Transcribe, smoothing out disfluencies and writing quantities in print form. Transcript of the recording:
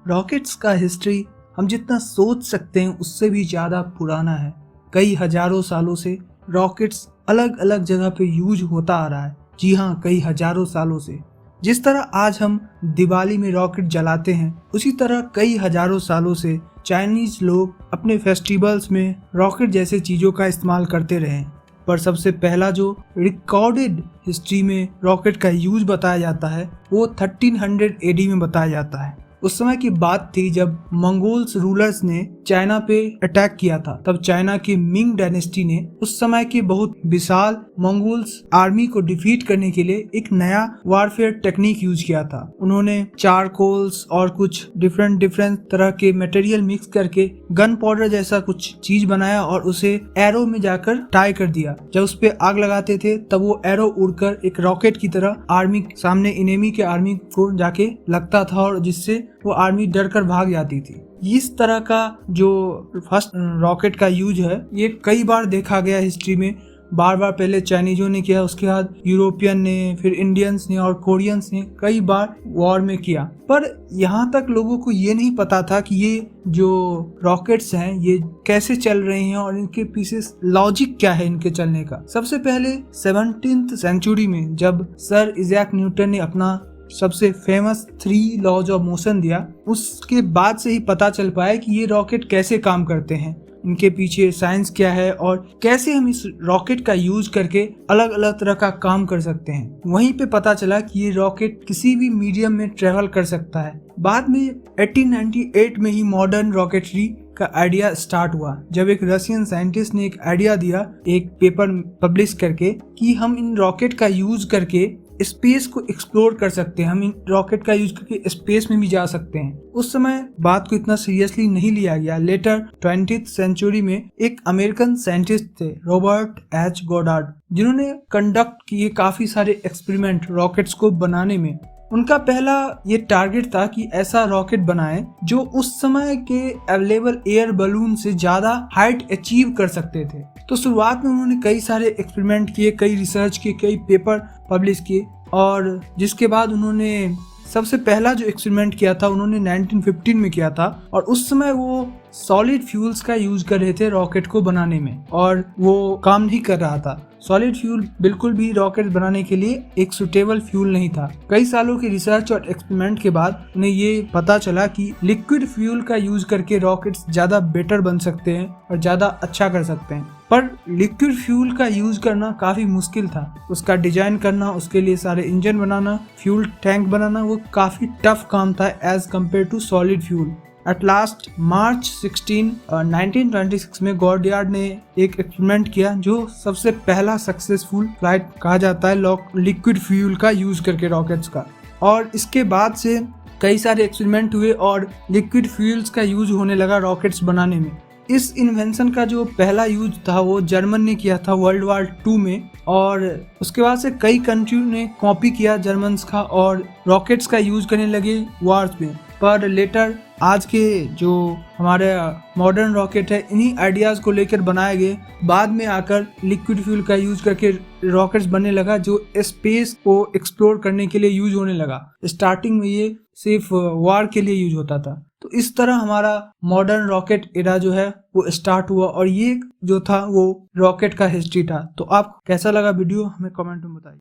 Rockets का history हम जितना सोच सकते हैं उससे भी ज़्यादा पुराना है। कई हजारों सालों से रॉकेट्स अलग अलग जगह पे यूज होता आ रहा है। जी हाँ, कई हजारों सालों से। जिस तरह आज हम दिवाली में रॉकेट जलाते हैं, उसी तरह कई हजारों सालों से चाइनीज लोग अपने फेस्टिवल्स में रॉकेट जैसे चीज़ों का इस्तेमाल करते रहे हैं। पर सबसे पहला जो रिकॉर्डेड हिस्ट्री में रॉकेट का यूज बताया जाता है वो 1300 एडी में बताया जाता है। उस समय की बात थी जब मंगोल्स रूलर्स ने चाइना पे अटैक किया था। तब चाइना की मिंग डायनेस्टी ने उस समय की बहुत विशाल मंगोल्स आर्मी को डिफीट करने के लिए एक नया वारफेयर टेक्निक यूज किया था। उन्होंने चारकोल्स और कुछ डिफरेंट तरह के मटेरियल मिक्स करके गन पाउडर जैसा कुछ चीज बनाया और उसे एरो में जाकर टाई कर दिया। जब उस पे आग लगाते थे तब वो एरो उड़कर एक रॉकेट की तरह आर्मी सामने इनेमी के आर्मी को जाके लगता था और जिससे वो आर्मी डर कर भाग जाती थी। इस तरह का जो फर्स्ट रॉकेट का यूज है ये कई बार देखा गया हिस्ट्री में। बार पहले चाइनीजों ने किया, उसके बाद यूरोपियन ने, फिर इंडियंस ने और कोरियंस ने कई बार वॉर में किया। पर यहाँ तक लोगों को ये नहीं पता था कि ये जो रॉकेट्स हैं ये कैसे चल रहे हैं और इनके पीछे लॉजिक क्या है इनके चलने का। सबसे पहले 17th सेंचुरी में जब सर इज़ैक न्यूटन ने अपना सबसे फेमस 3 लॉज ऑफ मोशन दिया, उसके बाद से ही पता चल पाया कि ये रॉकेट कैसे काम करते हैं, इनके पीछे साइंस क्या है और कैसे हम इस रॉकेट का यूज करके अलग अलग तरह का काम कर सकते हैं। वहीं पे पता चला कि ये रॉकेट किसी भी मीडियम में ट्रेवल कर सकता है। बाद में 1898 में ही मॉडर्न रॉकेटरी का आइडिया स्टार्ट हुआ, जब एक रशियन साइंटिस्ट ने एक आइडिया दिया एक पेपर पब्लिश करके कि हम इन रॉकेट का यूज करके स्पेस को एक्सप्लोर कर सकते हैं, हम इन रॉकेट का यूज करके स्पेस में भी जा सकते हैं। उस समय बात को इतना सीरियसली नहीं लिया गया। लेटर 20th सेंचुरी में एक अमेरिकन साइंटिस्ट थे, रॉबर्ट एच गोडार्ड, जिन्होंने कंडक्ट किए काफी सारे एक्सपेरिमेंट रॉकेट्स को बनाने में। उनका पहला ये टारगेट था कि ऐसा रॉकेट बनाएं जो उस समय के अवेलेबल एयर बलून से ज्यादा हाइट अचीव कर सकते थे। तो शुरुआत में उन्होंने कई सारे एक्सपेरिमेंट किए, कई रिसर्च किए, कई पेपर पब्लिश किए और जिसके बाद उन्होंने सबसे पहला जो एक्सपेरिमेंट किया था उन्होंने 1915 में किया था और उस समय वो सॉलिड फ्यूल्स का यूज कर रहे थे रॉकेट को बनाने में और वो काम नहीं कर रहा था। सॉलिड फ्यूल बिल्कुल भी रॉकेट बनाने के लिए एक सुटेबल फ्यूल नहीं था। कई सालों की रिसर्च और एक्सपेरिमेंट के बाद उन्हें ये पता चला कि लिक्विड फ्यूल का यूज करके रॉकेट्स ज्यादा बेटर बन सकते हैं और ज्यादा अच्छा कर सकते हैं। पर लिक्विड फ्यूल का यूज करना काफी मुश्किल था, उसका डिजाइन करना, उसके लिए सारे इंजन बनाना, फ्यूल टैंक बनाना, वो काफी टफ काम था as compare to solid fuel. At last March 16, 1926 में गॉडयार्ड ने एक एक्सपेरिमेंट किया जो सबसे पहला सक्सेसफुल फ्लाइट कहा जाता है लिक्विड फ्यूल का यूज करके रॉकेट्स का। और इसके बाद से कई सारे एक्सपेरिमेंट हुए और लिक्विड फ्यूल्स का यूज होने लगा रॉकेट्स बनाने में। इस इन्वेंशन का जो पहला यूज था वो जर्मन ने किया था वर्ल्ड वॉर 2 में और उसके बाद से कई कंट्री ने कॉपी किया जर्मन्स का और रॉकेट्स का यूज करने लगे वॉर्स में। पर लेटर आज के जो हमारे मॉडर्न रॉकेट है इन्हीं आइडियाज को लेकर बनाए गए। बाद में आकर लिक्विड फ्यूल का यूज करके रॉकेट्स बनने लगा जो स्पेस को एक्सप्लोर करने के लिए यूज होने लगा। स्टार्टिंग में ये सिर्फ वॉर के लिए यूज होता था। तो इस तरह हमारा मॉडर्न रॉकेट एरा जो है वो स्टार्ट हुआ और ये जो था वो रॉकेट का हिस्ट्री था। तो आपको कैसा लगा वीडियो हमें कमेंट में बताइए।